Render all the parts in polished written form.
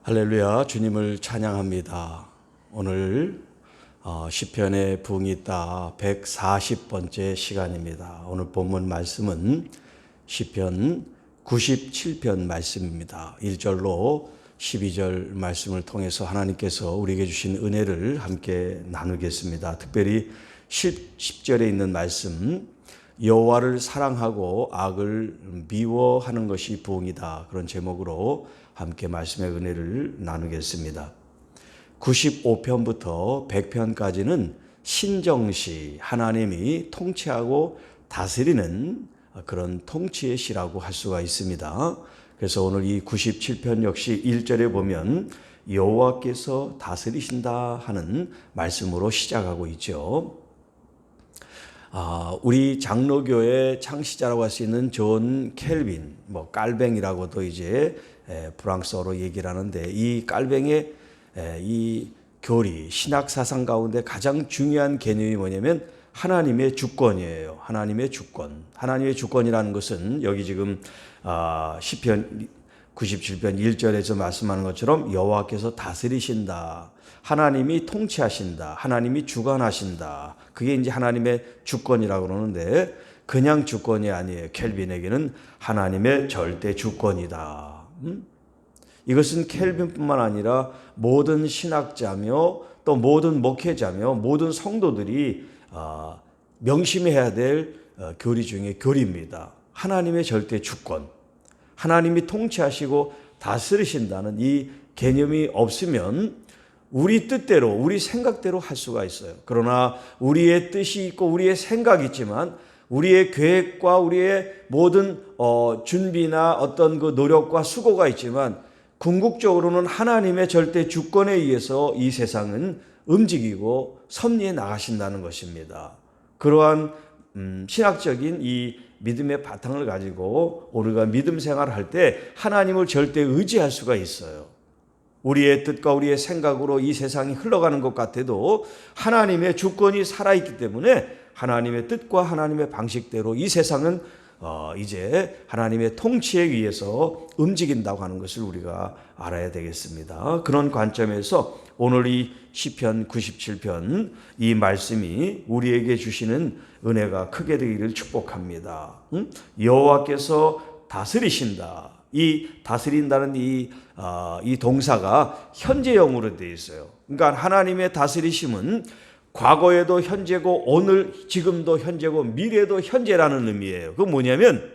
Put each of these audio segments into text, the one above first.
할렐루야, 주님을 찬양합니다. 오늘 시편의 부흥이 있다 140번째 시간입니다. 오늘 본문 말씀은 시편 97편 말씀입니다. 1절로 12절 말씀을 통해서 하나님께서 우리에게 주신 은혜를 함께 나누겠습니다. 특별히 10절에 있는 말씀, 여호와를 사랑하고 악을 미워하는 것이 부흥이다, 그런 제목으로 함께 말씀의 은혜를 나누겠습니다. 95편부터 100편까지는 신정시, 하나님이 통치하고 다스리는 그런 통치의 시라고 할 수가 있습니다. 그래서 오늘 이 97편 역시 1절에 보면 여호와께서 다스리신다 하는 말씀으로 시작하고 있죠. 우리 장로교의 창시자라고 할 수 있는 존 켈빈, 깔뱅이라고도 이제 프랑스어로 얘기를 하는데, 이 깔뱅의 이 교리, 신학 사상 가운데 가장 중요한 개념이 뭐냐면 하나님의 주권이에요. 하나님의 주권. 하나님의 주권이라는 것은 여기 지금 시편 97편 1절에서 말씀하는 것처럼 여호와께서 다스리신다, 하나님이 통치하신다, 하나님이 주관하신다, 그게 이제 하나님의 주권이라고 그러는데, 그냥 주권이 아니에요. 켈빈에게는 하나님의 절대 주권이다. 이것은 켈빈뿐만 아니라 모든 신학자며 또 모든 목회자며 모든 성도들이 명심해야 될 교리 중에 교리입니다. 하나님의 절대 주권, 하나님이 통치하시고 다스리신다는 이 개념이 없으면 우리 뜻대로, 우리 생각대로 할 수가 있어요. 그러나 우리의 뜻이 있고 우리의 생각이 있지만, 우리의 계획과 우리의 모든 준비나 어떤 그 노력과 수고가 있지만, 궁극적으로는 하나님의 절대 주권에 의해서 이 세상은 움직이고 섭리해 나가신다는 것입니다. 그러한 신학적인 이 믿음의 바탕을 가지고 우리가 믿음 생활을 할 때 하나님을 절대 의지할 수가 있어요. 우리의 뜻과 우리의 생각으로 이 세상이 흘러가는 것 같아도 하나님의 주권이 살아있기 때문에 하나님의 뜻과 하나님의 방식대로 이 세상은 이제 하나님의 통치에 의해서 움직인다고 하는 것을 우리가 알아야 되겠습니다. 그런 관점에서 오늘 이 시편 97편 이 말씀이 우리에게 주시는 은혜가 크게 되기를 축복합니다. 여호와께서 다스리신다. 이 다스린다는 이 동사가 현재형으로 되어 있어요. 그러니까 하나님의 다스리심은 과거에도 현재고 오늘 지금도 현재고 미래도 현재라는 의미예요. 그건 뭐냐면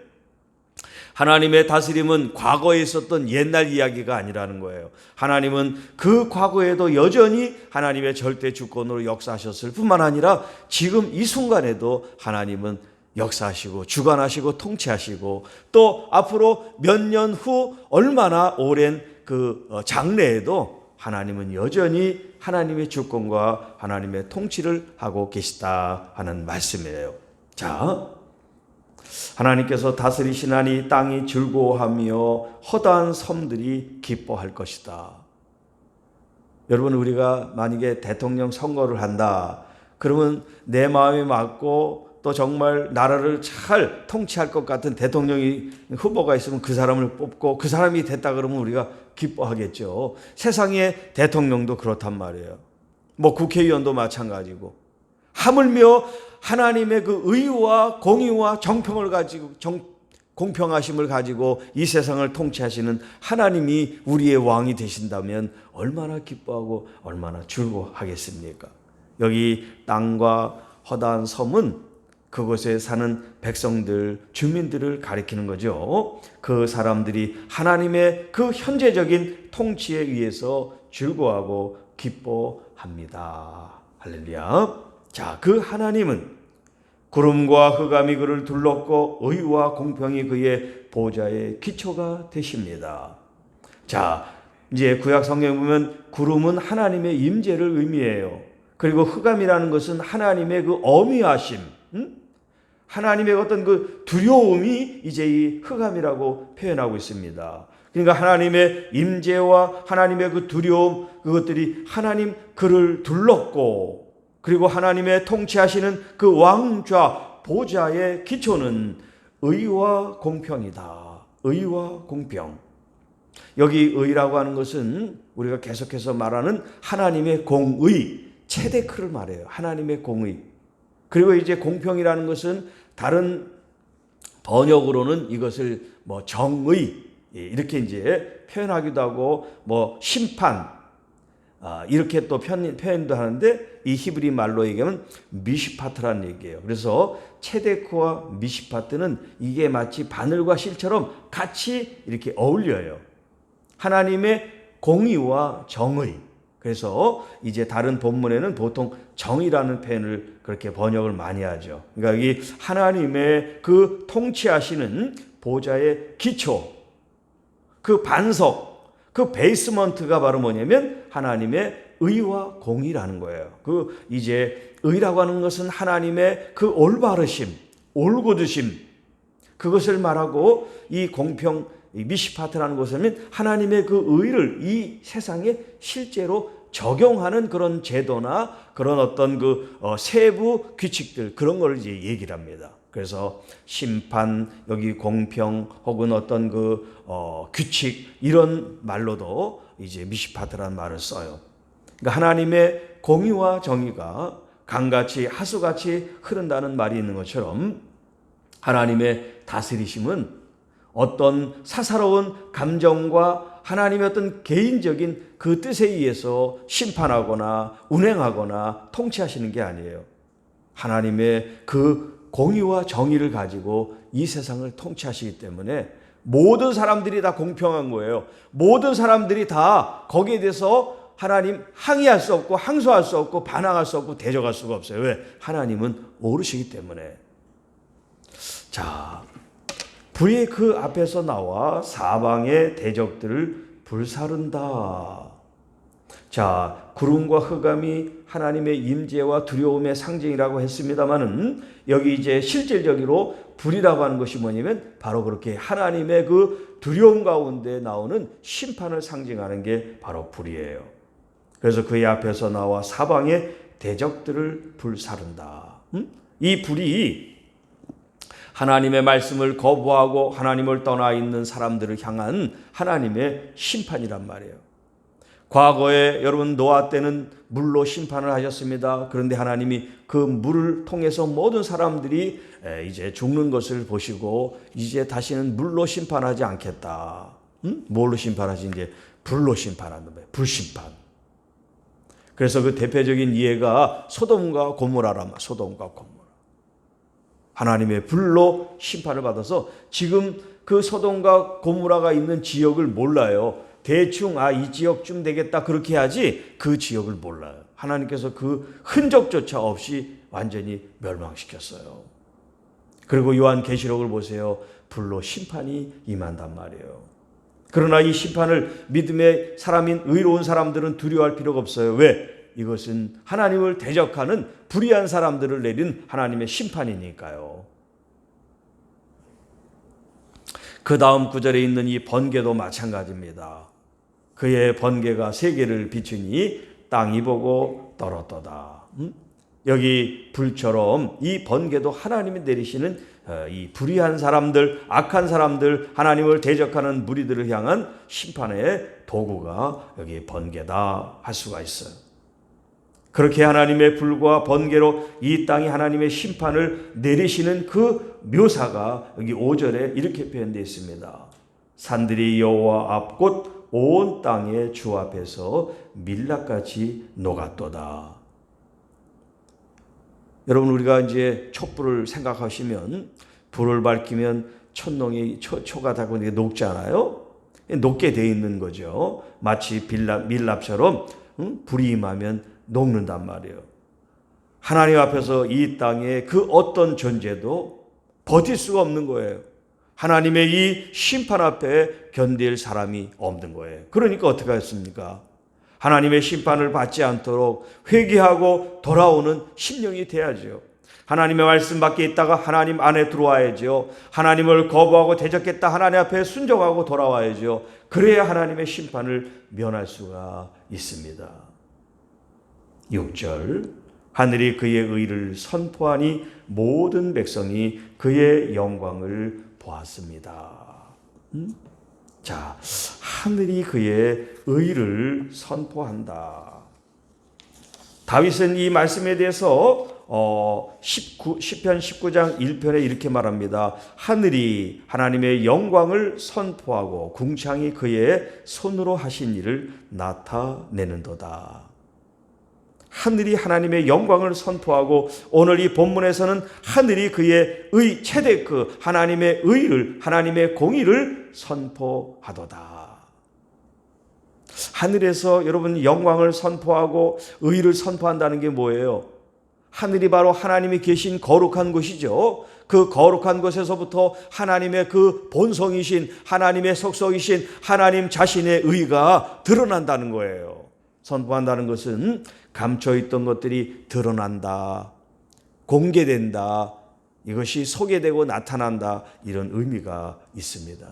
하나님의 다스림은 과거에 있었던 옛날 이야기가 아니라는 거예요. 하나님은 그 과거에도 여전히 하나님의 절대 주권으로 역사하셨을 뿐만 아니라 지금 이 순간에도 하나님은 역사하시고 주관하시고 통치하시고, 또 앞으로 몇 년 후 얼마나 오랜 그 장래에도 하나님은 여전히 하나님의 주권과 하나님의 통치를 하고 계시다 하는 말씀이에요. 자, 하나님께서 다스리시나니 땅이 즐거워하며 허다한 섬들이 기뻐할 것이다. 여러분, 우리가 만약에 대통령 선거를 한다 그러면 내 마음에 맞고 또 정말 나라를 잘 통치할 것 같은 대통령이 후보가 있으면 그 사람을 뽑고 그 사람이 됐다 그러면 우리가 기뻐하겠죠. 세상의 대통령도 그렇단 말이에요. 국회의원도 마찬가지고, 하물며 하나님의 그 의와 공의와 정평을 가지고 공평하심을 가지고 이 세상을 통치하시는 하나님이 우리의 왕이 되신다면 얼마나 기뻐하고 얼마나 즐거워하겠습니까? 여기 땅과 허다한 섬은 그곳에 사는 백성들, 주민들을 가리키는 거죠. 그 사람들이 하나님의 그 현재적인 통치에 의해서 즐거워하고 기뻐합니다. 할렐루야. 자, 그 하나님은 구름과 흑암이 그를 둘렀고 의와 공평이 그의 보좌의 기초가 되십니다. 자, 이제 구약 성경에 보면 구름은 하나님의 임재를 의미해요. 그리고 흑암이라는 것은 하나님의 그 어미하심, 하나님의 어떤 그 두려움이 이제 이 흑암이라고 표현하고 있습니다. 그러니까 하나님의 임재와 하나님의 그 두려움, 그것들이 하나님 그를 둘렀고, 그리고 하나님의 통치하시는 그 왕좌 보좌의 기초는 의와 공평이다. 의와 공평. 여기 의라고 하는 것은 우리가 계속해서 말하는 하나님의 공의, 체데크를 말해요. 하나님의 공의. 그리고 이제 공평이라는 것은 다른 번역으로는 이것을 뭐 정의 이렇게 이제 표현하기도 하고 뭐 심판 이렇게 또 표현도 하는데 이 히브리 말로 얘기하면 미시파트라는 얘기예요. 그래서 체데크와 미시파트는 이게 마치 바늘과 실처럼 같이 이렇게 어울려요. 하나님의 공의와 정의. 그래서 이제 다른 본문에는 보통 정의라는 표현을 그렇게 번역을 많이 하죠. 그러니까 여기 하나님의 그 통치하시는 보좌의 기초, 그 반석, 그 베이스먼트가 바로 뭐냐면 하나님의 의와 공의라는 거예요. 그 이제 의라고 하는 것은 하나님의 그 올바르심, 올곧으심, 그것을 말하고 이 공평, 미시파트라는 것은 하나님의 그 의를 이 세상에 실제로 적용하는 그런 제도나 그런 어떤 그 세부 규칙들, 그런 걸 이제 얘기를 합니다. 그래서 심판, 여기 공평 혹은 어떤 그 규칙, 이런 말로도 이제 미시파트라는 말을 써요. 그러니까 하나님의 공의와 정의가 강같이 하수같이 흐른다는 말이 있는 것처럼 하나님의 다스리심은 어떤 사사로운 감정과 하나님의 어떤 개인적인 그 뜻에 의해서 심판하거나 운행하거나 통치하시는 게 아니에요. 하나님의 그 공의와 정의를 가지고 이 세상을 통치하시기 때문에 모든 사람들이 다 공평한 거예요. 모든 사람들이 다 거기에 대해서 하나님 항의할 수 없고 항소할 수 없고 반항할 수 없고 대적할 수가 없어요. 왜? 하나님은 오르시기 때문에. 자, 불이 그 앞에서 나와 사방의 대적들을 불사른다. 자, 구름과 흑암이 하나님의 임재와 두려움의 상징이라고 했습니다마는 여기 이제 실질적으로 불이라고 하는 것이 뭐냐면 바로 그렇게 하나님의 그 두려움 가운데 나오는 심판을 상징하는 게 바로 불이에요. 그래서 그의 앞에서 나와 사방의 대적들을 불사른다. 이 불이 하나님의 말씀을 거부하고 하나님을 떠나 있는 사람들을 향한 하나님의 심판이란 말이에요. 과거에 여러분 노아 때는 물로 심판을 하셨습니다. 그런데 하나님이 그 물을 통해서 모든 사람들이 이제 죽는 것을 보시고 이제 다시는 물로 심판하지 않겠다. 뭘로 심판하지? 이제 불로 심판하는 거예요. 불심판. 그래서 그 대표적인 예가 소돔과 고모라란 말. 소돔과 고모라. 하나님의 불로 심판을 받아서 지금 그 소돔과 고모라가 있는 지역을 몰라요. 대충 이 지역쯤 되겠다 그렇게 하지 그 지역을 몰라요. 하나님께서 그 흔적조차 없이 완전히 멸망시켰어요. 그리고 요한계시록을 보세요. 불로 심판이 임한단 말이에요. 그러나 이 심판을 믿음의 사람인 의로운 사람들은 두려워할 필요가 없어요. 왜? 이것은 하나님을 대적하는 불의한 사람들을 내린 하나님의 심판이니까요. 그 다음 구절에 있는 이 번개도 마찬가지입니다. 그의 번개가 세계를 비추니 땅이 보고 떨었도다. 여기 불처럼 이 번개도 하나님이 내리시는 이 불의한 사람들, 악한 사람들, 하나님을 대적하는 무리들을 향한 심판의 도구가 여기 번개다 할 수가 있어요. 그렇게 하나님의 불과 번개로 이 땅이 하나님의 심판을 내리시는 그 묘사가 여기 5절에 이렇게 표현되어 있습니다. 산들이 여호와 앞 곧 온 땅의 주 앞에서 밀랍같이 녹았도다. 여러분, 우리가 이제 촛불을 생각하시면 불을 밝히면 촛농이 초가 다고 녹잖아요. 녹게 돼 있는 거죠. 마치 밀랍처럼 불이 임하면 녹는단 말이에요. 하나님 앞에서 이 땅에 그 어떤 존재도 버틸 수가 없는 거예요. 하나님의 이 심판 앞에 견딜 사람이 없는 거예요. 그러니까 어떻게 했습니까? 하나님의 심판을 받지 않도록 회개하고 돌아오는 심령이 돼야죠. 하나님의 말씀 밖에 있다가 하나님 안에 들어와야죠. 하나님을 거부하고 대적했다 하나님 앞에 순종하고 돌아와야죠. 그래야 하나님의 심판을 면할 수가 있습니다. 6절, 하늘이 그의 의를 선포하니 모든 백성이 그의 영광을 보았습니다. 자, 하늘이 그의 의를 선포한다. 다윗은 이 말씀에 대해서 시편 19장 1편에 이렇게 말합니다. 하늘이 하나님의 영광을 선포하고 궁창이 그의 손으로 하신 일을 나타내는도다. 하늘이 하나님의 영광을 선포하고 오늘 이 본문에서는 하늘이 그의 체데크 하나님의 의를 하나님의 공의를 선포하도다. 하늘에서 여러분 영광을 선포하고 의를 선포한다는 게 뭐예요? 하늘이 바로 하나님이 계신 거룩한 곳이죠. 그 거룩한 곳에서부터 하나님의 그 본성이신 하나님의 속성이신 하나님 자신의 의가 드러난다는 거예요. 선포한다는 것은 감춰있던 것들이 드러난다, 공개된다, 이것이 소개되고 나타난다, 이런 의미가 있습니다.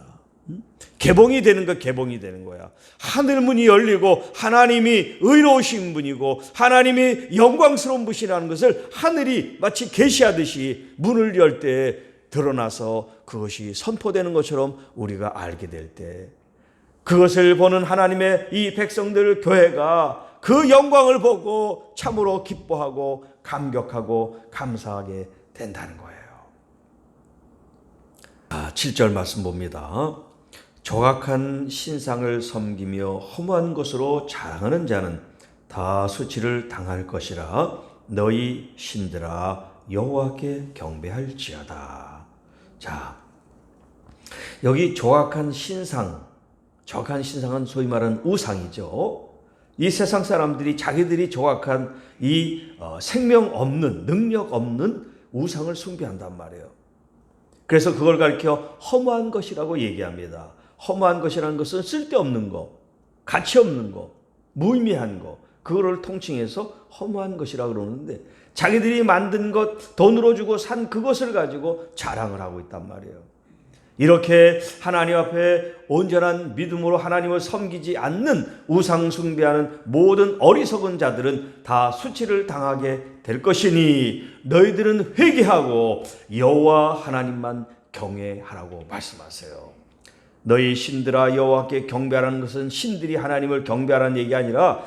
개봉이 되는 거, 개봉이 되는 거야. 하늘 문이 열리고 하나님이 의로우신 분이고 하나님이 영광스러운 분이라는 것을 하늘이 마치 계시하듯이 문을 열 때 드러나서 그것이 선포되는 것처럼 우리가 알게 될 때, 그것을 보는 하나님의 이 백성들 교회가 그 영광을 보고 참으로 기뻐하고 감격하고 감사하게 된다는 거예요. 7절 말씀 봅니다. 조각한 신상을 섬기며 허무한 것으로 자랑하는 자는 다 수치를 당할 것이라. 너희 신들아 여호와께 경배할지어다. 자, 여기 조각한 신상, 조각한 신상은 소위 말하는 우상이죠. 이 세상 사람들이 자기들이 조각한 이 생명 없는, 능력 없는 우상을 숭배한단 말이에요. 그래서 그걸 가리켜 허무한 것이라고 얘기합니다. 허무한 것이라는 것은 쓸데없는 거, 가치 없는 거, 무의미한 거, 그거를 통칭해서 허무한 것이라고 그러는데, 자기들이 만든 것, 돈으로 주고 산 그것을 가지고 자랑을 하고 있단 말이에요. 이렇게 하나님 앞에 온전한 믿음으로 하나님을 섬기지 않는 우상 숭배하는 모든 어리석은 자들은 다 수치를 당하게 될 것이니 너희들은 회개하고 여호와 하나님만 경외하라고 말씀하세요. 너희 신들아 여호와께 경배하라는 것은 신들이 하나님을 경배하라는 얘기 아니라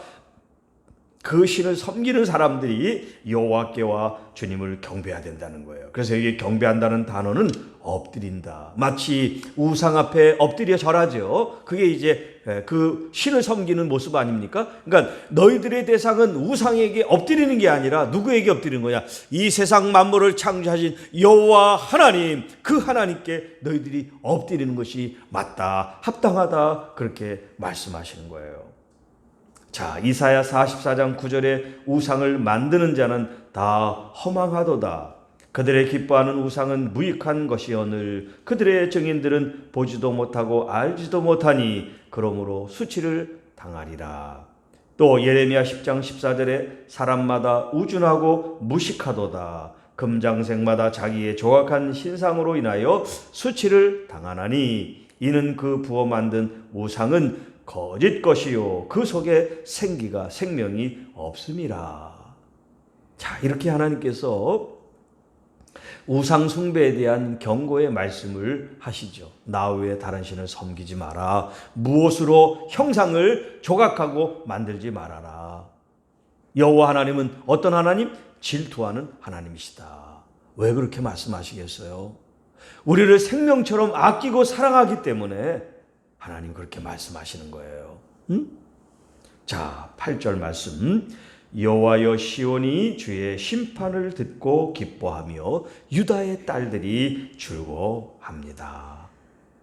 그 신을 섬기는 사람들이 여호와께와 주님을 경배해야 된다는 거예요. 그래서 여기 경배한다는 단어는 엎드린다. 마치 우상 앞에 엎드려 절하죠. 그게 이제 그 신을 섬기는 모습 아닙니까? 그러니까 너희들의 대상은 우상에게 엎드리는 게 아니라 누구에게 엎드리는 거냐? 이 세상 만물을 창조하신 여호와 하나님, 그 하나님께 너희들이 엎드리는 것이 맞다, 합당하다, 그렇게 말씀하시는 거예요. 자, 이사야 44장 9절에 우상을 만드는 자는 다 허망하도다. 그들의 기뻐하는 우상은 무익한 것이오늘 그들의 증인들은 보지도 못하고 알지도 못하니 그러므로 수치를 당하리라. 또 예레미야 10장 14절에 사람마다 우준하고 무식하도다. 금장색마다 자기의 조각한 신상으로 인하여 수치를 당하나니 이는 그 부어 만든 우상은 거짓 것이요 그 속에 생명이 없음이라. 자, 이렇게 하나님께서 우상 숭배에 대한 경고의 말씀을 하시죠. 나 외에 다른 신을 섬기지 마라. 무엇으로 형상을 조각하고 만들지 말아라. 여호와 하나님은 어떤 하나님? 질투하는 하나님이시다. 왜 그렇게 말씀하시겠어요? 우리를 생명처럼 아끼고 사랑하기 때문에 하나님 그렇게 말씀하시는 거예요. 자, 8절 말씀. 여호와여 시온이 주의 심판을 듣고 기뻐하며 유다의 딸들이 즐거워합니다.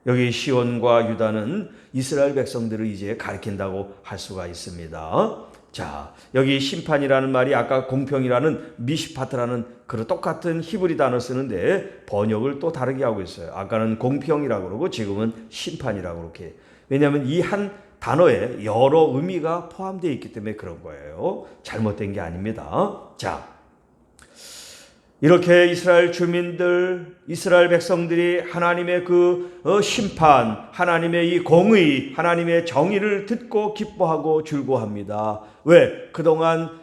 여기 시온과 유다는 이스라엘 백성들을 이제 가리킨다고 할 수가 있습니다. 자, 여기 심판이라는 말이 아까 공평이라는 미시파트라는 그 똑같은 히브리 단어 쓰는데 번역을 또 다르게 하고 있어요. 아까는 공평이라고 그러고 지금은 심판이라고 그렇게. 왜냐하면 이 한 단어에 여러 의미가 포함되어 있기 때문에 그런 거예요. 잘못된 게 아닙니다. 자, 이렇게 이스라엘 주민들, 이스라엘 백성들이 하나님의 그 심판, 하나님의 이 공의, 하나님의 정의를 듣고 기뻐하고 즐거워합니다. 왜? 그동안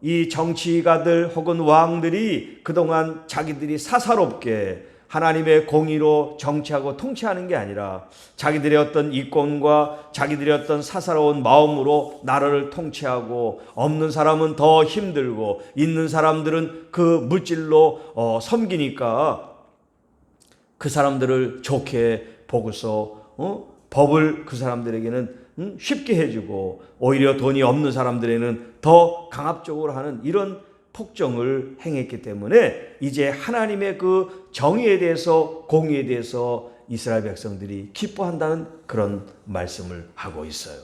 이 정치가들 혹은 왕들이 그동안 자기들이 사사롭게 하나님의 공의로 정치하고 통치하는 게 아니라 자기들의 어떤 이권과 자기들의 어떤 사사로운 마음으로 나라를 통치하고, 없는 사람은 더 힘들고 있는 사람들은 그 물질로 섬기니까 그 사람들을 좋게 보고서 법을 그 사람들에게는 쉽게 해주고, 오히려 돈이 없는 사람들에게는 더 강압적으로 하는 이런 폭정을 행했기 때문에 이제 하나님의 그 정의에 대해서, 공의에 대해서 이스라엘 백성들이 기뻐한다는 그런 말씀을 하고 있어요.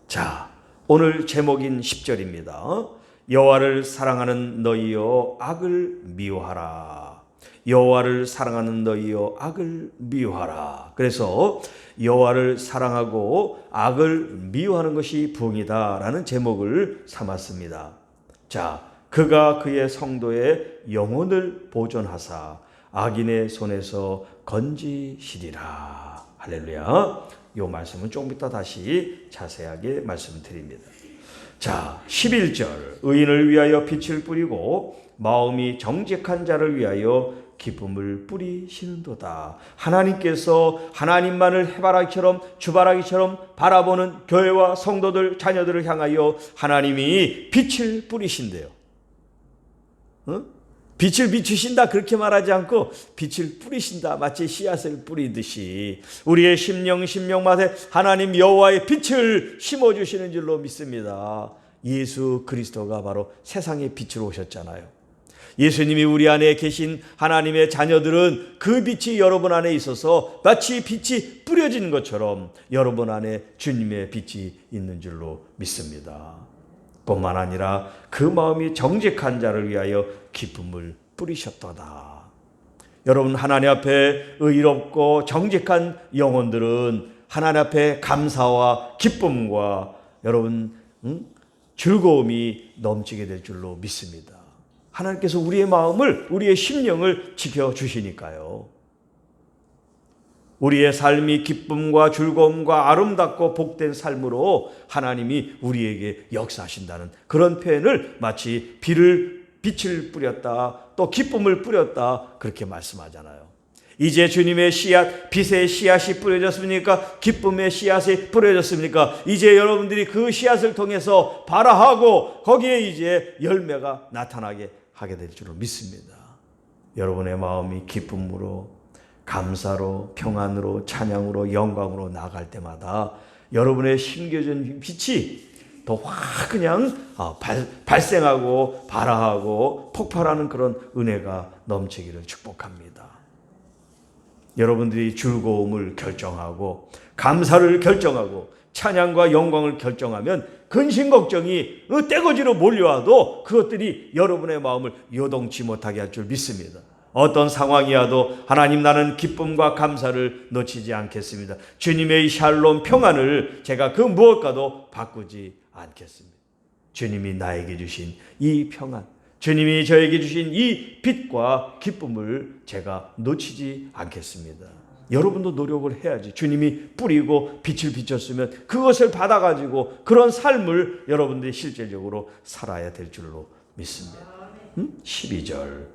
자, 오늘 제목인 10절입니다. 여호와를 사랑하는 너희여 악을 미워하라. 여호와를 사랑하는 너희여 악을 미워하라. 그래서 여호와를 사랑하고 악을 미워하는 것이 부흥이다라는 제목을 삼았습니다. 자, 그가 그의 성도의 영혼을 보존하사 악인의 손에서 건지시리라. 할렐루야. 이 말씀은 조금 이따 다시 자세하게 말씀드립니다. 자, 11절. 의인을 위하여 빛을 뿌리고 마음이 정직한 자를 위하여 기쁨을 뿌리시는도다. 하나님께서 하나님만을 해바라기처럼 주바라기처럼 바라보는 교회와 성도들, 자녀들을 향하여 하나님이 빛을 뿌리신대요. 빛을 비추신다 그렇게 말하지 않고 빛을 뿌리신다, 마치 씨앗을 뿌리듯이 우리의 심령마다 하나님 여호와의 빛을 심어주시는 줄로 믿습니다. 예수 그리스도가 바로 세상의 빛으로 오셨잖아요. 예수님이 우리 안에 계신 하나님의 자녀들은 그 빛이 여러분 안에 있어서 마치 빛이 뿌려진 것처럼 여러분 안에 주님의 빛이 있는 줄로 믿습니다. 뿐만 아니라 그 마음이 정직한 자를 위하여 기쁨을 뿌리셨도다. 여러분, 하나님 앞에 의롭고 정직한 영혼들은 하나님 앞에 감사와 기쁨과 여러분 즐거움이 넘치게 될 줄로 믿습니다. 하나님께서 우리의 마음을, 우리의 심령을 지켜주시니까요. 우리의 삶이 기쁨과 즐거움과 아름답고 복된 삶으로 하나님이 우리에게 역사하신다는 그런 표현을 마치 빛을 뿌렸다, 또 기쁨을 뿌렸다 그렇게 말씀하잖아요. 이제 주님의 씨앗, 빛의 씨앗이 뿌려졌습니까? 기쁨의 씨앗이 뿌려졌습니까? 이제 여러분들이 그 씨앗을 통해서 발화하고 거기에 이제 열매가 나타나게 하게 될 줄로 믿습니다. 여러분의 마음이 기쁨으로, 감사로, 평안으로, 찬양으로, 영광으로 나아갈 때마다 여러분의 심겨진 빛이 더 확 그냥 발생하고 발화하고 폭발하는 그런 은혜가 넘치기를 축복합니다. 여러분들이 즐거움을 결정하고 감사를 결정하고 찬양과 영광을 결정하면 근심 걱정이 떼거지로 몰려와도 그것들이 여러분의 마음을 요동치 못하게 할 줄 믿습니다. 어떤 상황이 와도 하나님, 나는 기쁨과 감사를 놓치지 않겠습니다. 주님의 샬롬 평안을 제가 그 무엇과도 바꾸지 않겠습니다. 주님이 나에게 주신 이 평안, 주님이 저에게 주신 이 빛과 기쁨을 제가 놓치지 않겠습니다. 여러분도 노력을 해야지. 주님이 뿌리고 빛을 비췄으면 그것을 받아가지고 그런 삶을 여러분들이 실제적으로 살아야 될 줄로 믿습니다. 12절.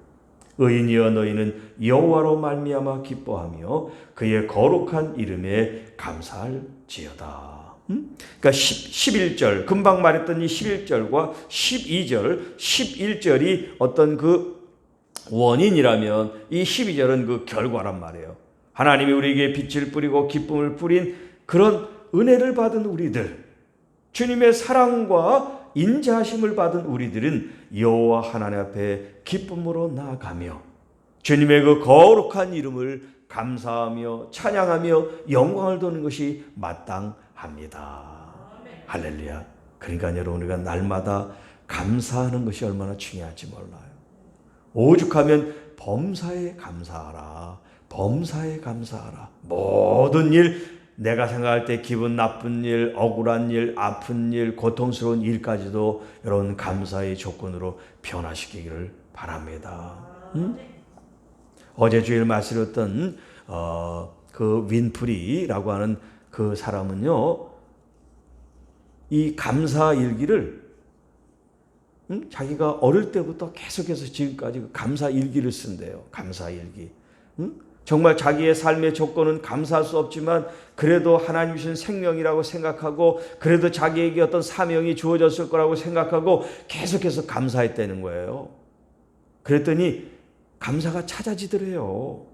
의인이여 너희는 여호와로 말미암아 기뻐하며 그의 거룩한 이름에 감사할지어다. 그러니까 11절, 금방 말했던 이 11절과 12절, 11절이 어떤 그 원인이라면 이 12절은 그 결과란 말이에요. 하나님이 우리에게 빛을 뿌리고 기쁨을 뿌린 그런 은혜를 받은 우리들, 주님의 사랑과 인자하심을 받은 우리들은 여호와 하나님 앞에 기쁨으로 나아가며 주님의 그 거룩한 이름을 감사하며 찬양하며 영광을 도는 것이 마땅합니다. 할렐루야. 그러니까 여러분, 우리가 날마다 감사하는 것이 얼마나 중요할지 몰라요. 오죽하면 범사에 감사하라, 범사에 감사하라. 모든 일, 내가 생각할 때 기분 나쁜 일, 억울한 일, 아픈 일, 고통스러운 일까지도 여러분 감사의 조건으로 변화시키기를 바랍니다. 어제 주일 말씀드렸던 그 윈프리라고 하는 그 사람은요, 이 감사 일기를 자기가 어릴 때부터 계속해서 지금까지 감사 일기를 쓴대요. 감사 일기. 정말 자기의 삶의 조건은 감사할 수 없지만 그래도 하나님 주신 생명이라고 생각하고 그래도 자기에게 어떤 사명이 주어졌을 거라고 생각하고 계속해서 감사했다는 거예요. 그랬더니 감사가 찾아지더래요.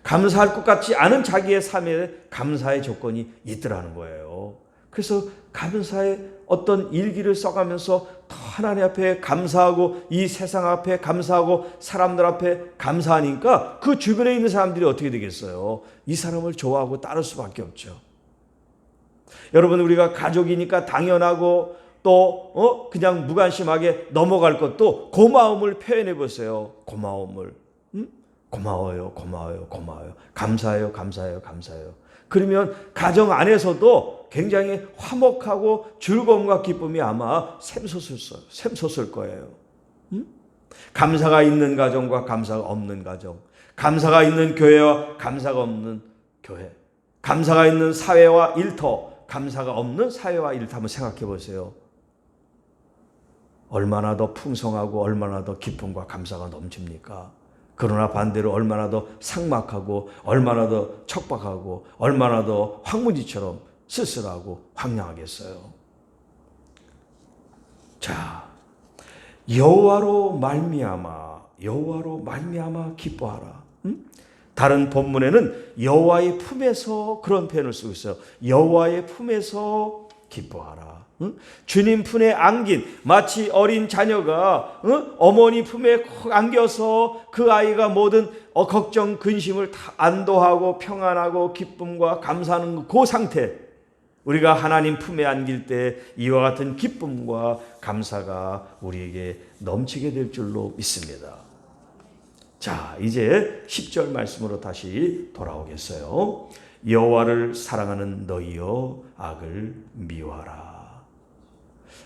감사할 것 같지 않은 자기의 삶에 감사의 조건이 있더라는 거예요. 그래서 감사의 어떤 일기를 써가면서 더 하나님 앞에 감사하고 이 세상 앞에 감사하고 사람들 앞에 감사하니까 그 주변에 있는 사람들이 어떻게 되겠어요? 이 사람을 좋아하고 따를 수밖에 없죠. 여러분, 우리가 가족이니까 당연하고 또 그냥 무관심하게 넘어갈 것도 고마움을 표현해 보세요. 고마움을. 고마워요, 고마워요, 고마워요. 감사해요, 감사해요, 감사해요. 그러면 가정 안에서도 굉장히 화목하고 즐거움과 기쁨이 아마 샘솟을 거예요. 감사가 있는 가정과 감사가 없는 가정, 감사가 있는 교회와 감사가 없는 교회, 감사가 있는 사회와 일터, 감사가 없는 사회와 일터 한번 생각해 보세요. 얼마나 더 풍성하고 얼마나 더 기쁨과 감사가 넘칩니까? 그러나 반대로 얼마나 더 삭막하고 얼마나 더 척박하고 얼마나 더 황무지처럼 쓸쓸하고 황량하겠어요. 자, 여호와로 말미암아 기뻐하라. 다른 본문에는 여호와의 품에서 그런 표현을 쓰고 있어요. 여호와의 품에서 기뻐하라. 주님 품에 안긴 마치 어린 자녀가 어머니 품에 콕 안겨서 그 아이가 모든 걱정 근심을 다 안도하고 평안하고 기쁨과 감사하는 그 상태, 우리가 하나님 품에 안길 때 이와 같은 기쁨과 감사가 우리에게 넘치게 될 줄로 믿습니다. 자, 이제 10절 말씀으로 다시 돌아오겠어요. 여호와를 사랑하는 너희여 악을 미워하라.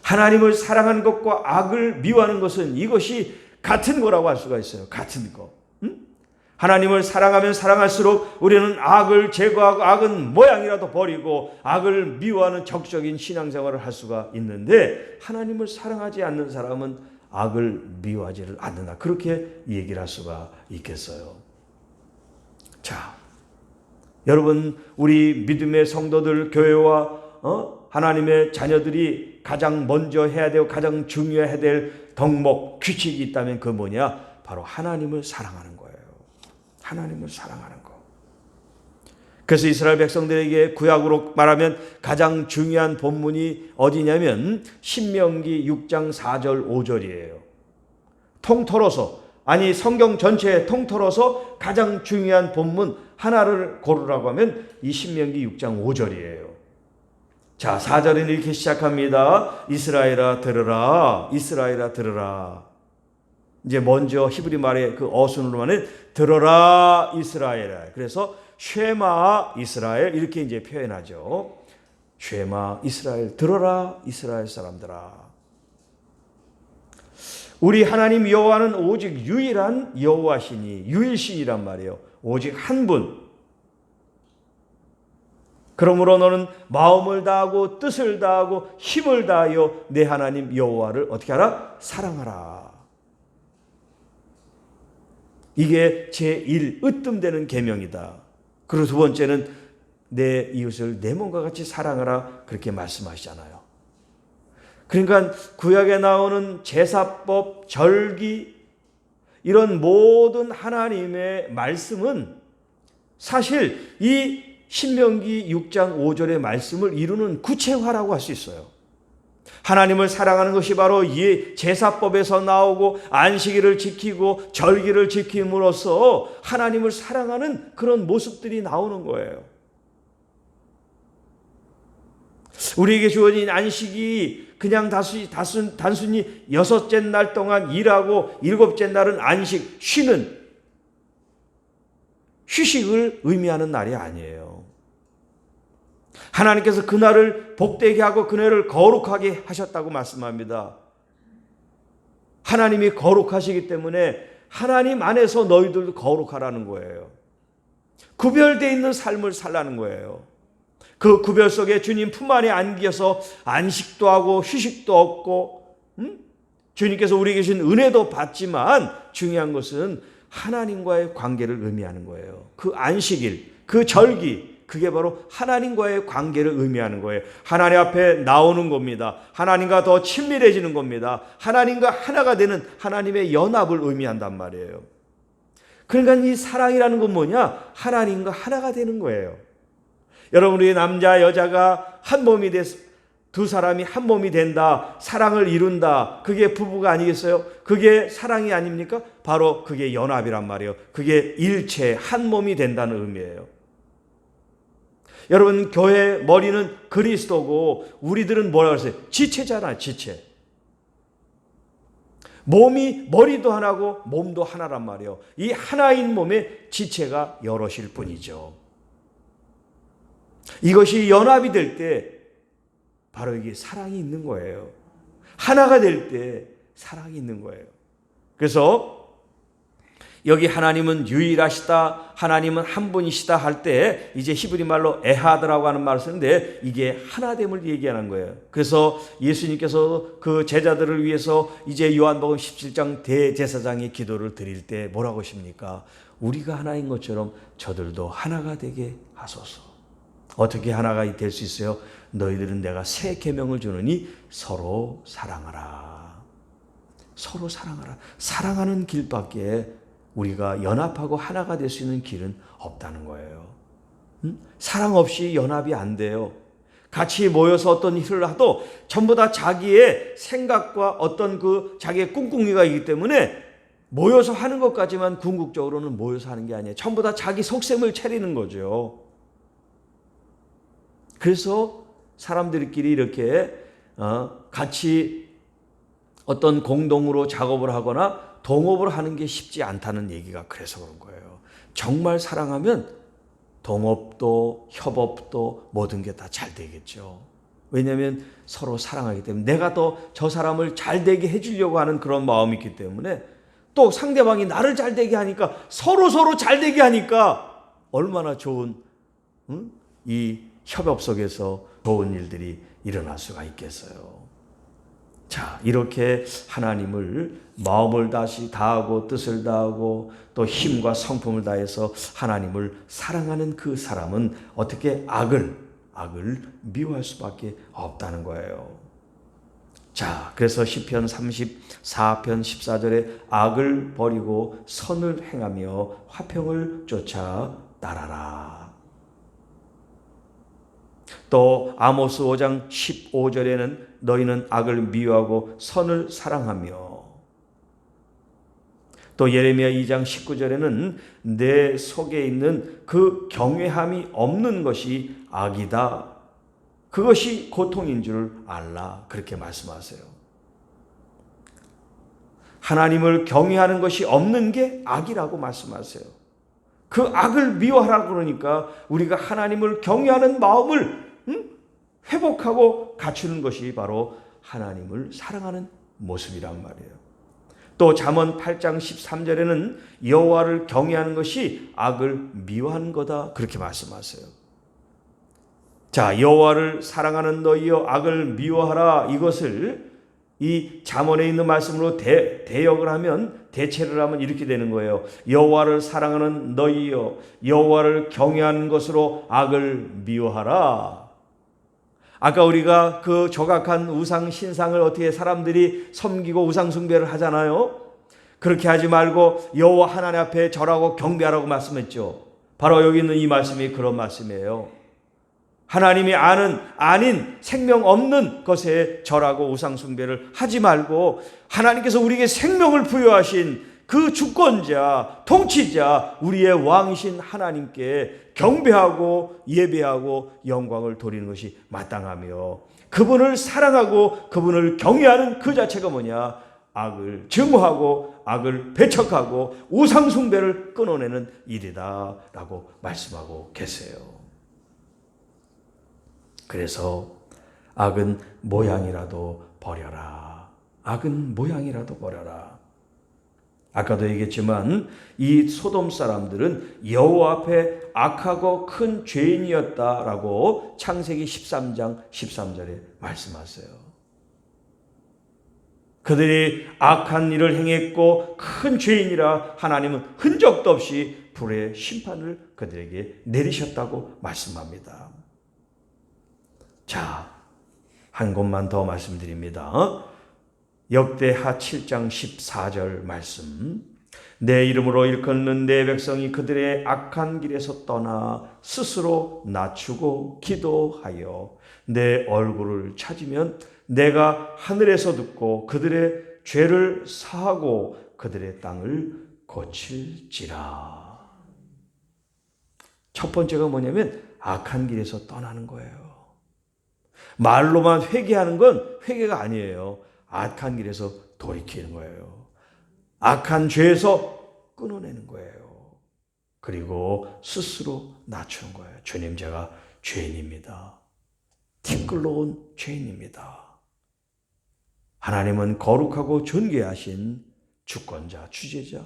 하나님을 사랑하는 것과 악을 미워하는 것은 이것이 같은 거라고 할 수가 있어요. 같은 거. 하나님을 사랑하면 사랑할수록 우리는 악을 제거하고 악은 모양이라도 버리고 악을 미워하는 적극적인 신앙생활을 할 수가 있는데 하나님을 사랑하지 않는 사람은 악을 미워하지를 않는다. 그렇게 얘기를 할 수가 있겠어요. 자, 여러분, 우리 믿음의 성도들, 교회와 하나님의 자녀들이 가장 먼저 해야 되고 가장 중요해야 될 덕목, 규칙이 있다면 그 뭐냐? 바로 하나님을 사랑하는 거예요. 하나님을 사랑하는 거. 그래서 이스라엘 백성들에게 구약으로 말하면 가장 중요한 본문이 어디냐면 신명기 6장 4절 5절이에요. 통틀어서, 아니 성경 전체에 통틀어서 가장 중요한 본문 하나를 고르라고 하면 이 신명기 6장 5절이에요. 자, 4절은 이렇게 시작합니다. 이스라엘아 들으라. 이스라엘아 들으라. 이제 먼저 히브리 말의 그 어순으로만은 들어라 이스라엘아. 그래서 쉐마 이스라엘 이렇게 이제 표현하죠. 쉐마 이스라엘, 들어라 이스라엘 사람들아. 우리 하나님 여호와는 오직 유일한 여호와시니, 유일신이란 말이에요. 오직 한 분. 그러므로 너는 마음을 다하고 뜻을 다하고 힘을 다하여 내 하나님 여호와를 어떻게 하라? 사랑하라. 이게 제1 으뜸되는 계명이다. 그리고 두 번째는 내 이웃을 내 몸과 같이 사랑하라. 그렇게 말씀하시잖아요. 그러니까 구약에 나오는 제사법, 절기 이런 모든 하나님의 말씀은 사실 이 신명기 6장 5절의 말씀을 이루는 구체화라고 할 수 있어요. 하나님을 사랑하는 것이 바로 이 제사법에서 나오고 안식일을 지키고 절기를 지킴으로써 하나님을 사랑하는 그런 모습들이 나오는 거예요. 우리에게 주어진 안식이 그냥 단순히 6째 날 동안 일하고 7째 날은 안식, 쉬는 휴식을 의미하는 날이 아니에요. 하나님께서 그날을 복되게 하고 그날을 거룩하게 하셨다고 말씀합니다. 하나님이 거룩하시기 때문에 하나님 안에서 너희들도 거룩하라는 거예요. 구별되어 있는 삶을 살라는 거예요. 그 구별 속에 주님 품 안에 안겨서 안식도 하고 휴식도 얻고 주님께서 우리에게 주신 은혜도 받지만 중요한 것은 하나님과의 관계를 의미하는 거예요. 그 안식일, 그 절기, 그게 바로 하나님과의 관계를 의미하는 거예요. 하나님 앞에 나오는 겁니다. 하나님과 더 친밀해지는 겁니다. 하나님과 하나가 되는 하나님의 연합을 의미한단 말이에요. 그러니까 이 사랑이라는 건 뭐냐? 하나님과 하나가 되는 거예요. 여러분, 우리 남자 여자가 한 몸이 돼서 두 사람이 한 몸이 된다, 사랑을 이룬다, 그게 부부가 아니겠어요? 그게 사랑이 아닙니까? 바로 그게 연합이란 말이에요. 그게 일체 한 몸이 된다는 의미예요. 여러분, 교회 머리는 그리스도고 우리들은 뭐라고 했어요? 지체잖아요. 지체. 몸이 머리도 하나고 몸도 하나란 말이에요. 이 하나인 몸의 지체가 여럿일 뿐이죠. 이것이 연합이 될 때 바로 이게 사랑이 있는 거예요. 하나가 될 때 사랑이 있는 거예요. 그래서 여기 하나님은 유일하시다, 하나님은 한 분이시다 할 때 이제 히브리 말로 에하드라고 하는 말을 쓰는데 이게 하나됨을 얘기하는 거예요. 그래서 예수님께서 그 제자들을 위해서 이제 요한복음 17장 대제사장의 기도를 드릴 때 뭐라고 하십니까? 우리가 하나인 것처럼 저들도 하나가 되게 하소서. 어떻게 하나가 될 수 있어요? 너희들은 내가 새 계명을 주느니 서로 사랑하라. 서로 사랑하라. 사랑하는 길밖에 우리가 연합하고 하나가 될 수 있는 길은 없다는 거예요. 사랑 없이 연합이 안 돼요. 같이 모여서 어떤 일을 하도 전부 다 자기의 생각과 어떤 그 자기의 꿍꿍이가 있기 때문에 모여서 하는 것까지만 궁극적으로는 모여서 하는 게 아니에요. 전부 다 자기 속셈을 차리는 거죠. 그래서 사람들끼리 이렇게 같이 어떤 공동으로 작업을 하거나 동업을 하는 게 쉽지 않다는 얘기가 그래서 그런 거예요. 정말 사랑하면 동업도 협업도 모든 게 다 잘 되겠죠. 왜냐하면 서로 사랑하기 때문에 내가 더 저 사람을 잘 되게 해주려고 하는 그런 마음이 있기 때문에 또 상대방이 나를 잘 되게 하니까 서로 잘 되게 하니까 얼마나 좋은 이 협업 속에서 좋은 일들이 일어날 수가 있겠어요. 자, 이렇게 하나님을 마음을 다하고 뜻을 다하고 또 힘과 성품을 다해서 하나님을 사랑하는 그 사람은 어떻게 악을 미워할 수밖에 없다는 거예요. 자, 그래서 시편 34편 14절에 악을 버리고 선을 행하며 화평을 쫓아 따라라. 또 아모스 5장 15절에는 너희는 악을 미워하고 선을 사랑하며, 또 예레미야 2장 19절에는 내 속에 있는 그 경외함이 없는 것이 악이다. 그것이 고통인 줄 알라. 그렇게 말씀하세요. 하나님을 경외하는 것이 없는 게 악이라고 말씀하세요. 그 악을 미워하라고 그러니까 우리가 하나님을 경외하는 마음을 회복하고 갖추는 것이 바로 하나님을 사랑하는 모습이란 말이에요. 또 잠언 8장 13절에는 여호와를 경외하는 것이 악을 미워하는 거다. 그렇게 말씀하세요. 자, 여호와를 사랑하는 너희여 악을 미워하라. 이것을 이 잠언에 있는 말씀으로 대역을 하면, 대체를 하면 이렇게 되는 거예요. 여호와를 사랑하는 너희여 여호와를 경외하는 것으로 악을 미워하라. 아까 우리가 그 조각한 우상 신상을 어떻게 사람들이 섬기고 우상 숭배를 하잖아요. 그렇게 하지 말고 여호와 하나님 앞에 절하고 경배하라고 말씀했죠. 바로 여기 있는 이 말씀이 그런 말씀이에요. 하나님이 아닌 생명 없는 것에 절하고 우상 숭배를 하지 말고 하나님께서 우리에게 생명을 부여하신 그 주권자, 통치자, 우리의 왕이신 하나님께 경배하고 예배하고 영광을 돌리는 것이 마땅하며, 그분을 사랑하고 그분을 경외하는 그 자체가 뭐냐? 악을 증오하고 악을 배척하고 우상 숭배를 끊어내는 일이다 라고 말씀하고 계세요. 그래서 악은 모양이라도 버려라. 악은 모양이라도 버려라. 아까도 얘기했지만 이 소돔 사람들은 여호와 앞에 악하고 큰 죄인이었다라고 창세기 13장 13절에 말씀하세요. 그들이 악한 일을 행했고 큰 죄인이라 하나님은 흔적도 없이 불의 심판을 그들에게 내리셨다고 말씀합니다. 자, 한 곳만 더 말씀드립니다. 역대하 7장 14절 말씀. 내 이름으로 일컫는 내 백성이 그들의 악한 길에서 떠나 스스로 낮추고 기도하여 내 얼굴을 찾으면 내가 하늘에서 듣고 그들의 죄를 사하고 그들의 땅을 고칠지라. 첫 번째가 뭐냐면 악한 길에서 떠나는 거예요. 말로만 회개하는 건 회개가 아니에요. 악한 길에서 돌이키는 거예요. 악한 죄에서 끊어내는 거예요. 그리고 스스로 낮추는 거예요. 주님, 제가 죄인입니다. 티끌로온 죄인입니다. 하나님은 거룩하고 존귀하신 주권자, 주제자,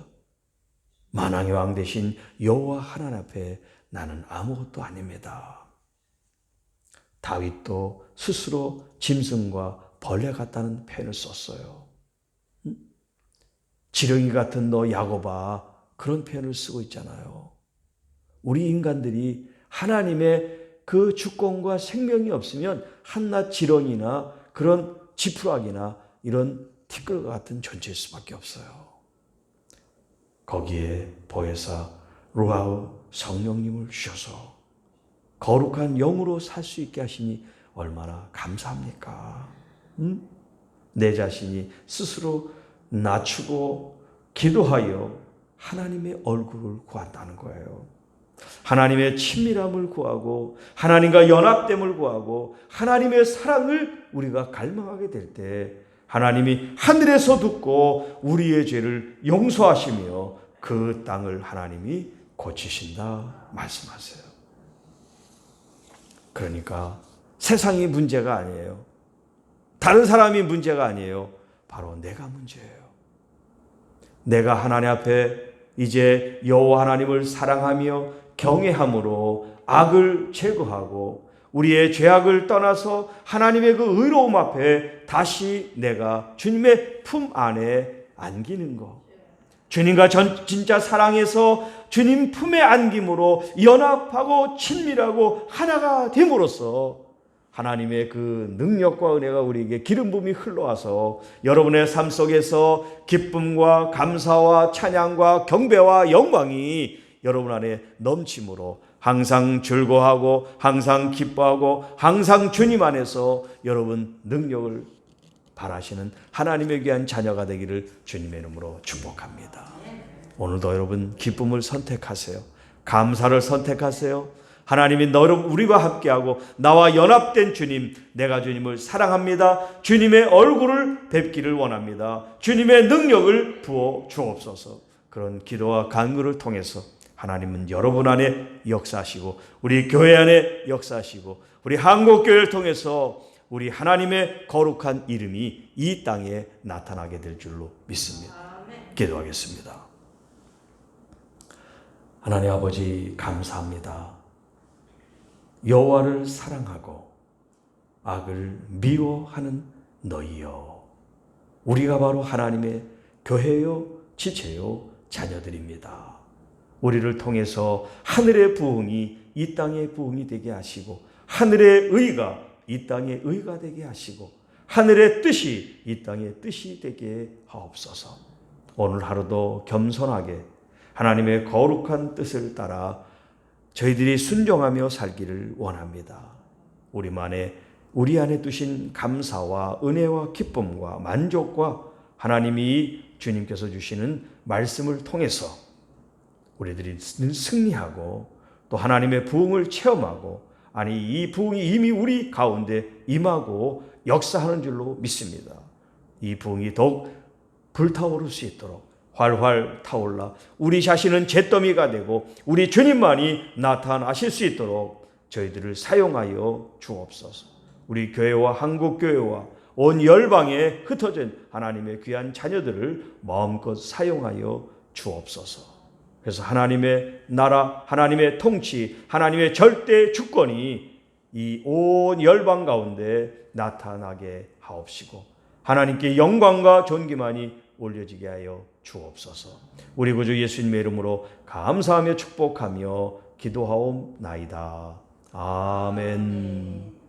만왕의 왕 되신 여호와 하나님 앞에 나는 아무것도 아닙니다. 다윗도 스스로 짐승과 벌레 같다는 표현을 썼어요. 지렁이 같은 너 야곱아, 그런 표현을 쓰고 있잖아요. 우리 인간들이 하나님의 그 주권과 생명이 없으면 한낱 지렁이나 그런 지푸라기나 이런 티끌과 같은 존재일 수밖에 없어요. 거기에 보혜사 루아우 성령님을 주셔서 거룩한 영으로 살 수 있게 하시니 얼마나 감사합니까? 내 자신이 스스로 낮추고 기도하여 하나님의 얼굴을 구한다는 거예요. 하나님의 친밀함을 구하고 하나님과 연합됨을 구하고 하나님의 사랑을 우리가 갈망하게 될 때 하나님이 하늘에서 듣고 우리의 죄를 용서하시며 그 땅을 하나님이 고치신다 말씀하세요. 그러니까 세상이 문제가 아니에요. 다른 사람이 문제가 아니에요. 바로 내가 문제예요. 내가 하나님 앞에 이제 여호와 하나님을 사랑하며 경외함으로 악을 제거하고 우리의 죄악을 떠나서 하나님의 그 의로움 앞에 다시 내가 주님의 품 안에 안기는 것. 주님과 진짜 사랑해서 주님 품에 안김으로 연합하고 친밀하고 하나가 됨으로써 하나님의 그 능력과 은혜가 우리에게 기름 부음이 흘러와서 여러분의 삶 속에서 기쁨과 감사와 찬양과 경배와 영광이 여러분 안에 넘침으로 항상 즐거워하고 항상 기뻐하고 항상 주님 안에서 여러분 능력을 바라시는 하나님의 귀한 자녀가 되기를 주님의 이름으로 축복합니다. 오늘도 여러분 기쁨을 선택하세요. 감사를 선택하세요. 하나님이 우리와 함께하고 나와 연합된 주님, 내가 주님을 사랑합니다. 주님의 얼굴을 뵙기를 원합니다. 주님의 능력을 부어 주옵소서. 그런 기도와 간구를 통해서 하나님은 여러분 안에 역사하시고 우리 교회 안에 역사하시고 우리 한국교회를 통해서 우리 하나님의 거룩한 이름이 이 땅에 나타나게 될 줄로 믿습니다. 기도하겠습니다. 하나님 아버지 감사합니다. 여호와를 사랑하고 악을 미워하는 너희여, 우리가 바로 하나님의 교회요 지체요 자녀들입니다. 우리를 통해서 하늘의 부흥이 이 땅의 부흥이 되게 하시고 하늘의 의가 이 땅의 의가 되게 하시고 하늘의 뜻이 이 땅의 뜻이 되게 하옵소서. 오늘 하루도 겸손하게 하나님의 거룩한 뜻을 따라 저희들이 순종하며 살기를 원합니다. 우리 안에 두신 감사와 은혜와 기쁨과 만족과 하나님이 주님께서 주시는 말씀을 통해서 우리들이 승리하고 또 하나님의 부흥을 체험하고 이 부흥이 이미 우리 가운데 임하고 역사하는 줄로 믿습니다. 이 부흥이 더욱 불타오를 수 있도록 활활 타올라 우리 자신은 잿더미가 되고 우리 주님만이 나타나실 수 있도록 저희들을 사용하여 주옵소서. 우리 교회와 한국교회와 온 열방에 흩어진 하나님의 귀한 자녀들을 마음껏 사용하여 주옵소서. 그래서 하나님의 나라, 하나님의 통치, 하나님의 절대 주권이 이 온 열방 가운데 나타나게 하옵시고 하나님께 영광과 존귀만이 올려지게 하여 주옵소서. 우리 구주 예수님의 이름으로 감사하며 축복하며 기도하옵나이다. 아멘.